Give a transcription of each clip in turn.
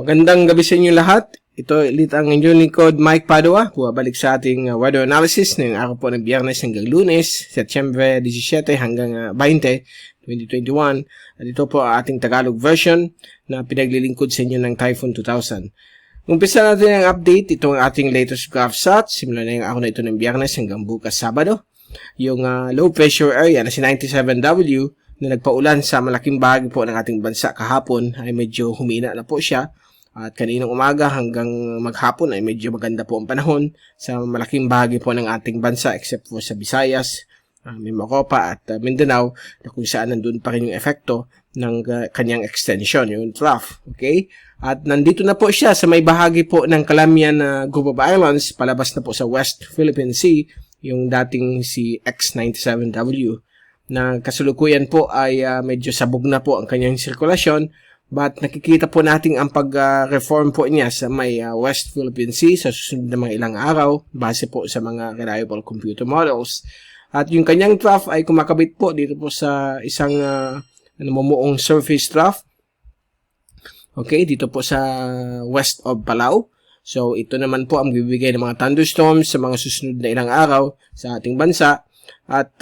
Magandang gabi sa inyo lahat. Ito ulit ang inyong lingkod, Mike Padua. Bumabalik sa ating weather analysis ngayong araw po ng Biyernes hanggang Lunes, Setyembre 17 hanggang 20, 2021. At ito po ang ating Tagalog version na pinaglilingkod sa inyo ng Typhoon 2000. Umpisa natin ang update. Ito ang ating latest graph shot. Simula na yung araw na ito ng Biyernes hanggang bukas Sabado. Yung low pressure area na si 97W na nagpaulan sa malaking bahagi po ng ating bansa kahapon ay medyo humina na po siya. At kaninang umaga hanggang maghapon ay medyo maganda po ang panahon sa malaking bahagi po ng ating bansa except for sa Visayas, Mimaropa at Mindanao na kung saan nandun pa rin yung epekto ng kanyang extension, yung trough. Okay? At nandito na po siya sa may bahagi po ng Calamian Group of Islands, palabas na po sa West Philippine Sea, yung dating si X97W na kasalukuyan po ay medyo sabog na po ang kanyang sirkulasyon. But nakikita po natin ang pag-reform po niya sa may West Philippine Sea sa susunod na mga ilang araw base po sa mga reliable computer models. At yung kanyang trough ay kumakabit po dito po sa isang namumuong surface trough. Okay, dito po sa west of Palau. So ito naman po ang bibigay ng mga thunderstorms sa mga susunod na ilang araw sa ating bansa. At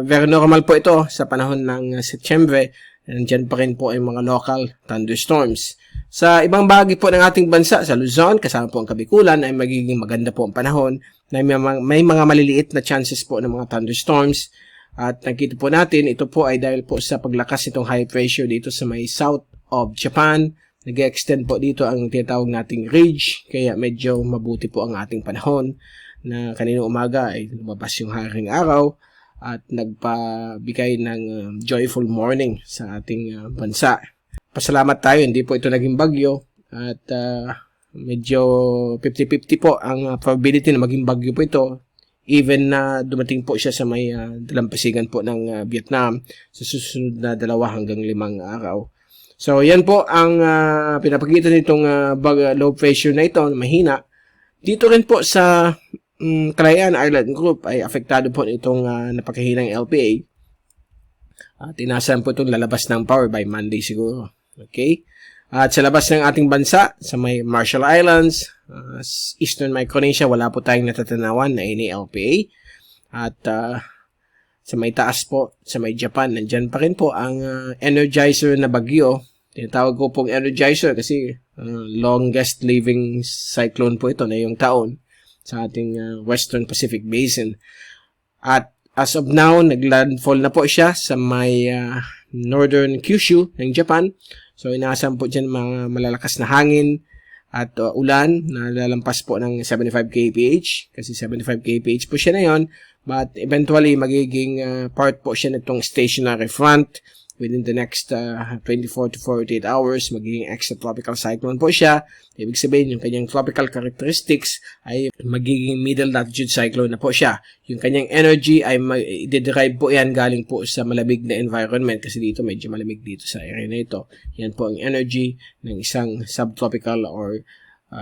very normal po ito sa panahon ng Setyembre. Nandiyan pa rin po ay mga local thunderstorms. Sa ibang bahagi po ng ating bansa, sa Luzon, kasama po ang Kabikulan, ay magiging maganda po ang panahon na may mga maliliit na chances po ng mga thunderstorms. At nakita po natin, ito po ay dahil po sa paglakas itong high pressure dito sa may south of Japan. Nag-extend po dito ang tinatawag nating ridge, kaya medyo mabuti po ang ating panahon na kaninang umaga ay lumabas yung haring araw at nagpabigay ng joyful morning sa ating bansa. Pasalamat tayo, hindi po ito naging bagyo at medyo 50-50 po ang probability na maging bagyo po ito even na dumating po siya sa may dalampasigan po ng Vietnam sa susunod na 2 hanggang 5 araw. So yan po ang pinapakita nitong low pressure na ito, mahina. Dito rin po sa Calayan Island Group ay apektado po itong napakahinang LPA. At inasahan po itong lalabas ng power by Monday siguro. Okay? At sa labas ng ating bansa, sa may Marshall Islands, Eastern Micronesia, wala po tayong natatanawan na any LPA. At sa may taas po, sa may Japan, nandyan pa rin po ang energizer na bagyo. Tinatawag ko pong energizer kasi longest living cyclone po ito na yung taon sa ating Western Pacific Basin. At as of now, naglandfall na po siya sa may northern Kyushu ng Japan. So inaasahan po dyan mga malalakas na hangin at ulan na lalampas po ng 75 kph kasi 75 kph po siya na yon. But eventually magiging part po siya nitong stationary front. Within the next 24 to 48 hours, magiging extratropical cyclone po siya. Ibig sabihin, yung kanyang tropical characteristics ay magiging middle latitude cyclone na po siya. Yung kanyang energy ay i-derive po yan galing po sa malamig na environment kasi dito medyo malamig dito sa area na ito. Yan po ang energy ng isang subtropical or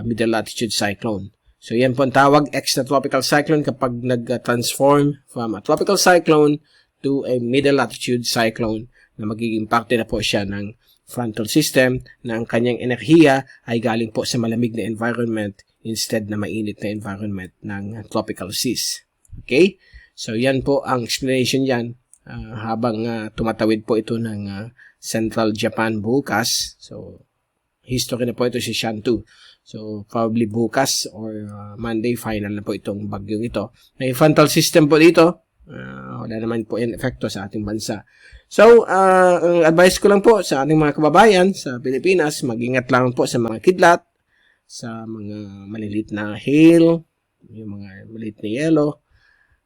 middle latitude cyclone. So yan po ang tawag extratropical cyclone kapag nag-transform from a tropical cyclone to a middle latitude cyclone na magiging parte na po siya ng frontal system na ang kanyang enerhiya ay galing po sa malamig na environment instead na mainit na environment ng tropical seas. Okay? So, yan po ang explanation yan habang tumatawid po ito ng Central Japan bukas. So, history na po ito si Shantou. So, probably bukas or Monday, final na po itong bagyong ito. May frontal system po dito. Wala naman po yan epekto sa ating bansa. So, ang advice ko lang po sa ating mga kababayan sa Pilipinas, mag-ingat lang po sa mga kidlat, sa mga maliliit na hail, yung mga maliliit na yelo,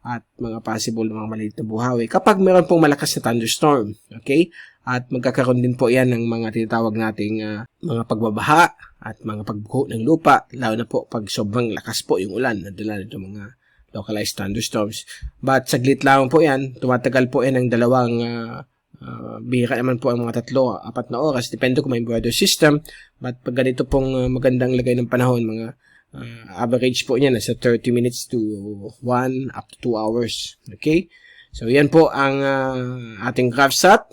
at mga possible na mga maliliit na buhawi kapag meron pong malakas na thunderstorm. Okay? At magkakaroon din po yan ng mga tinatawag nating mga pagbabaha at mga pagbuho ng lupa, lalo na po pag sobrang lakas po yung ulan na dala nito mga localized thunderstorms. But saglit lang po yan, tumatagal po yan ng dalawang bihira naman po ang mga 3-4 na oras. Depende kung may weather system. But pag ganito pong magandang lagay ng panahon, mga average po niya nasa 30 minutes to 1 up to 2 hours. Okay? So, yan po ang ating graph shot.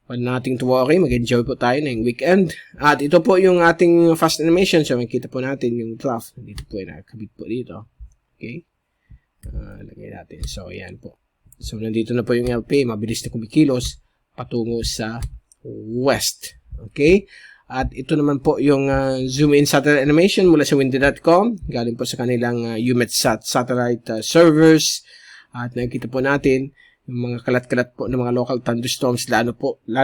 Wala nating to worry, mag-enjoy po tayo ng weekend. At ito po yung ating fast animation. So, makikita po natin yung draft. Dito po yung nakakabit po dito. Okay? Lagay natin. So, ayan po. So, nandito na po yung LPA. Mabilis na kumikilos patungo sa west. Okay? At ito naman po yung zoom in satellite animation mula sa windy.com. Galing po sa kanilang UMETSAT satellite servers. At nakikita po natin yung mga kalat-kalat po ng mga local thunderstorms, lalo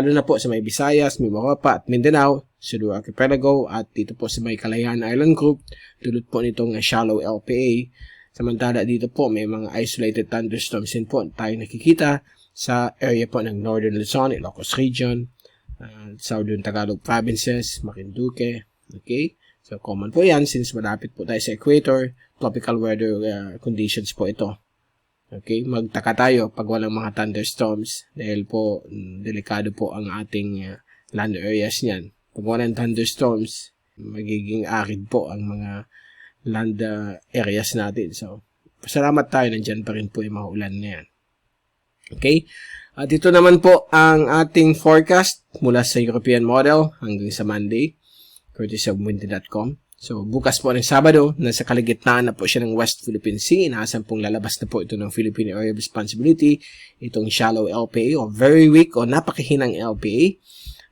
na po sa may Visayas, may Moropa at Mindanao, Sulu Archipelago, at dito po sa may Kalayaan Island Group, dulot po nitong shallow LPA. Samantala dito po may mga isolated thunderstorms din po tayo nakikita sa area po ng Northern Luzon, Ilocos Region, Southern Tagalog Provinces, Marinduque. Okay? So common po yan since malapit po tayo sa equator, tropical weather conditions po ito. Okay, magtaka tayo pag walang mga thunderstorms dahil po delikado po ang ating land areas niyan. Pag walang thunderstorms, magiging arid po ang mga land areas natin. So, pasalamat tayo, nandyan pa rin po yung mga ulan na yan. Okay, at ito naman po ang ating forecast mula sa European model hanggang sa Monday, courtesy of windy.com. So, bukas po ng Sabado, nasa kaligitnaan na po siya ng West Philippine Sea. Inaasahan pong lalabas na po ito ng Philippine Area of Responsibility, itong shallow LPA o very weak o napakahinang LPA.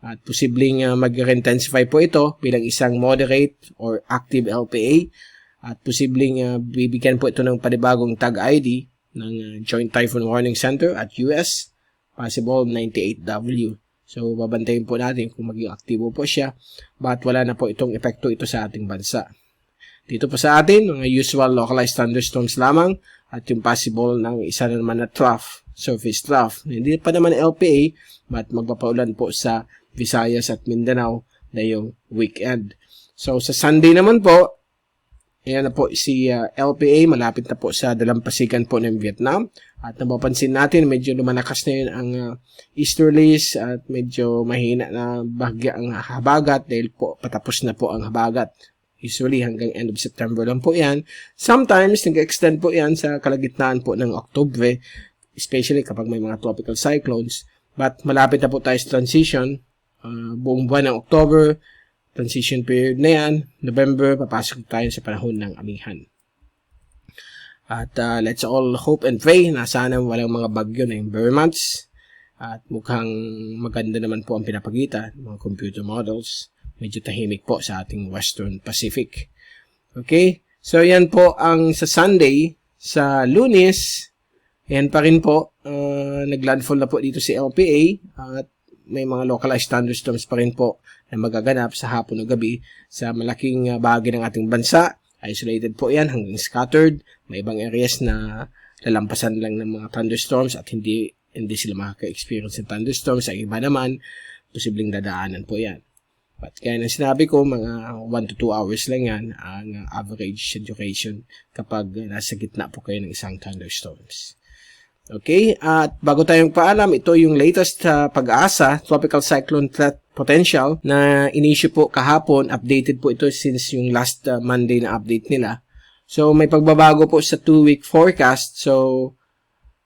At posibleng mag-intensify po ito bilang isang moderate or active LPA. At posibleng bibigyan po ito ng panibagong tag ID ng Joint Typhoon Warning Center at US, possible 98W. So, babantayin po natin kung maging aktibo po siya. But wala na po itong epekto ito sa ating bansa. Dito po sa atin, mga usual localized thunderstorms lamang at yung possible ng isa na naman na trough, surface trough. Hindi pa naman LPA, but magpapaulan po sa Visayas at Mindanao na yung weekend. So, sa Sunday naman po, ayan na po si LPA, malapit na po sa dalampasigan po ng Vietnam. At napapansin natin, medyo lumalakas na yun ang easterlies at medyo mahina na bahagya ang habagat dahil po patapos na po ang habagat. Usually hanggang end of September lang po yan. Sometimes nag-extend po yan sa kalagitnaan po ng Oktubre, especially kapag may mga tropical cyclones. But malapit na po tayo sa transition, buong buwan ng October, transition period na yan, November, papasok tayo sa panahon ng amihan. At let's all hope and pray na sana walang mga bagyo na yung bare months. At mukhang maganda naman po ang pinapagita ng mga computer models. Medyo tahimik po sa ating Western Pacific. Okay? So yan po ang sa Sunday. Sa Lunes, yan pa rin po. Naglandfall na po dito si LPA. At may mga localized thunderstorms pa rin po na magaganap sa hapon o gabi sa malaking bahagi ng ating bansa. Isolated po yan hanggang scattered. May ibang areas na lalampasan lang ng mga thunderstorms at hindi sila makaka-experience ng thunderstorms. Sa iba naman, posibleng dadaanan po yan. But kaya nang sinabi ko, mga 1 to 2 hours lang yan ang average duration kapag nasa gitna po kayo ng isang thunderstorms. Okay, at bago tayong paalam, ito yung latest pag-asa, tropical cyclone threat potential na in-issue po kahapon. Updated po ito since yung last Monday na update nila. So, may pagbabago po sa 2-week forecast. So,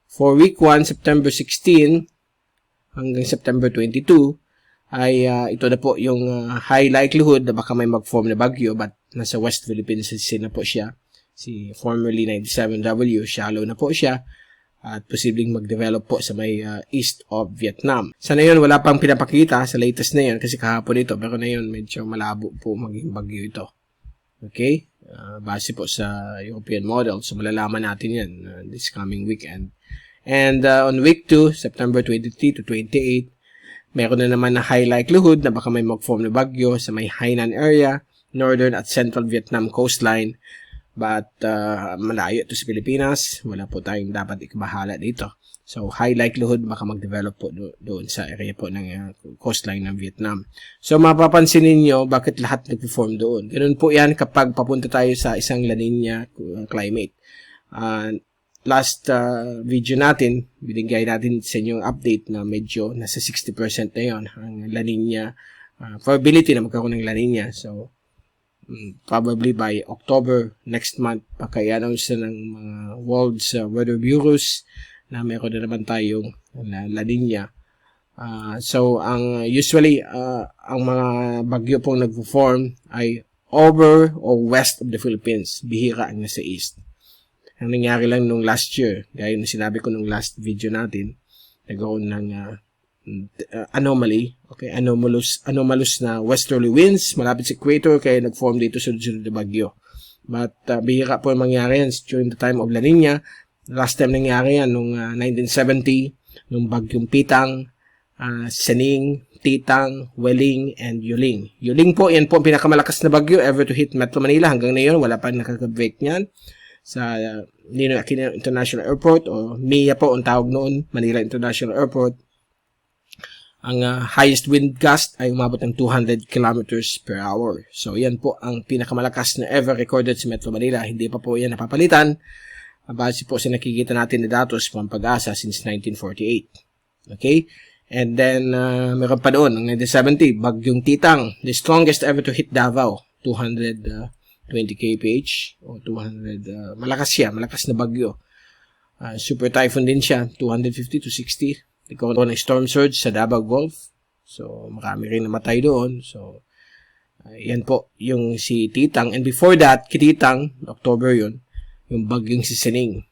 for week 1, September 16 hanggang September 22, ay ito na po yung high likelihood na baka may mag-form na bagyo, but nasa West Philippines na po siya. Si formerly 97W, shallow na po siya. At posibleng mag-develop po sa may east of Vietnam. Sa ngayon, wala pang pinapakita sa latest na yan kasi kahapon ito. Pero ngayon, medyo malabo po maging bagyo ito. Okay? Base po sa European model. So, malalaman natin yan this coming weekend. And on week 2, September 23 to 28, meron na naman na high likelihood na baka may mag-form na bagyo sa may Hainan area, northern at central Vietnam coastline. But malayo ito sa Pilipinas. Wala po tayong dapat ikabahala dito. So, high likelihood baka mag-develop po doon sa area po ng coastline ng Vietnam. So, mapapansin ninyo bakit lahat nag-perform doon. Ganun po yan kapag papunta tayo sa isang La Nina climate. Last video natin, binigay natin sa inyong update na medyo nasa 60% na yon ang La Nina probability na magkaroon ng La Nina. So, probably by October next month, paka-i-announce na ng mga World's Weather Bureaus na meron na naman tayong La Nina So, usually, ang mga bagyo pong nag-form ay over or west of the Philippines. Bihira ang nasa east. Ang nangyari lang nung last year, gaya ng sinabi ko nung last video natin, nagkaroon ng anomaly, okay, anomalous na westerly winds malapit sa equator, kaya nag-form dito sunod-sunod na bagyo. But bihira po yung mangyari yan during the time of La Nina. Last time nangyari yan nung 1970, nung bagyong Pitang, Sening, Titang, Welling, and Yuling. Yuling po, yan po ang pinakamalakas na bagyo ever to hit Metro Manila. Hanggang ngayon, wala pa nakaka-break niyan sa Ninoy Aquino International Airport o MIA po ang tawag noon, Manila International Airport. Ang highest wind gust ay umabot ng 200 kilometers per hour. So, yan po ang pinakamalakas na ever recorded sa Metro Manila. Hindi pa po yan napapalitan. Base po sa nakikita natin na datos from Pag-asa since 1948. Okay? And then, meron pa doon, ang 1970, Bagyong Titang, the strongest ever to hit Davao, 220 kph o 200, malakas na bagyo. Super typhoon din siya, 250 to 60. Nagkaroon ng storm surge sa Davao Gulf. So, marami rin namatay doon. So, yan po, yung si Titang. And before that, Kititang, October yun, yung bagyong si Sening.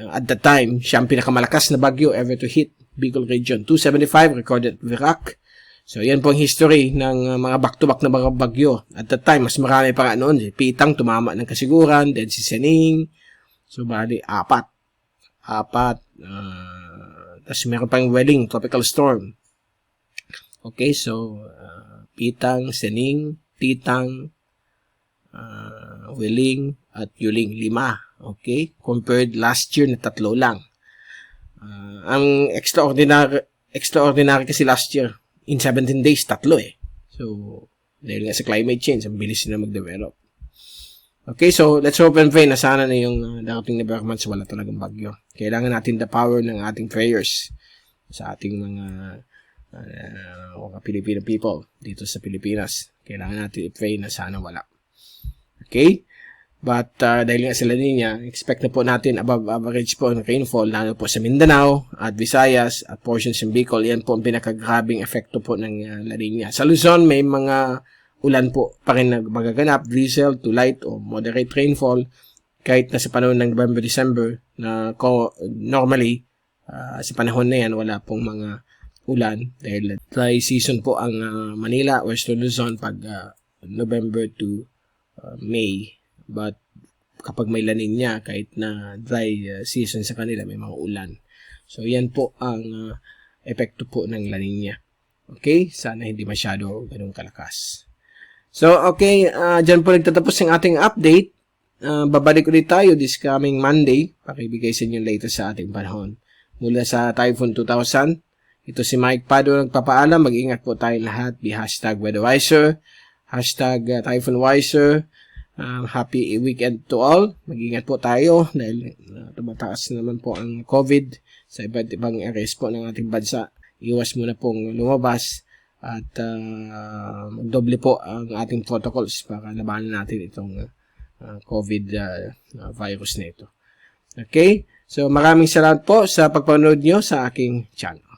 At that time, siya ang pinakamalakas na bagyo ever to hit Bicol region. 275 recorded at Virac. So, yan po ang history ng mga back-to-back na mga bagyo. At that time, mas marami pa nga noon. Si Pitang, tumama ng kasiguran. Then si Sening. So, bali, apat. Tapos meron pang Welling, tropical storm. Okay, so, Pitang, Sening, Titang, Welling, at Yuling, 5. Okay, compared last year na 3 lang. Ang extraordinary kasi last year, in 17 days, 3 eh. So, dahil nga sa climate change, ang bilis na mag-develop. Okay, so let's hope and pray na sana na yung darating na bare months wala talagang bagyo. Kailangan natin the power ng ating prayers sa ating mga Filipino people dito sa Pilipinas. Kailangan natin i-pray na sana wala. Okay? But dahil nga sila niya, expect na po natin above average po ng rainfall, lalo po sa Mindanao at Visayas at portions ng Bicol. Yan po ang pinakagrabing epekto po ng La Nina. Sa Luzon, may mga ulan po pa rin magaganap, drizzle to light o moderate rainfall, kahit na sa panahon ng November-December, na normally, sa panahon na yan, wala pong mga ulan, dahil dry season po ang Manila, Western Luzon, pag November to May. But kapag may La Nina, kahit na dry season sa kanila, may mga ulan. So, yan po ang epekto po ng La Nina. Okay? Sana hindi masyado ganun kalakas. So, okay, dyan po nagtatapos ang ating update. Babalik ulit tayo this coming Monday. Pakibigay sa inyo later sa ating panahon. Mula sa Typhoon 2000, ito si Mike Pado nagpapaalam. Mag-ingat po tayo lahat. Be #WeatherWiser, #TyphoonWiser. Happy weekend to all. Mag-ingat po tayo dahil tumataas naman po ang COVID sa iba't ibang areas po ng ating bansa. Iwas muna pong lumabas at magdoble po ang ating protocols para labanan natin itong COVID virus na ito. Okay? So maraming salamat po sa pagpanood nyo sa aking channel.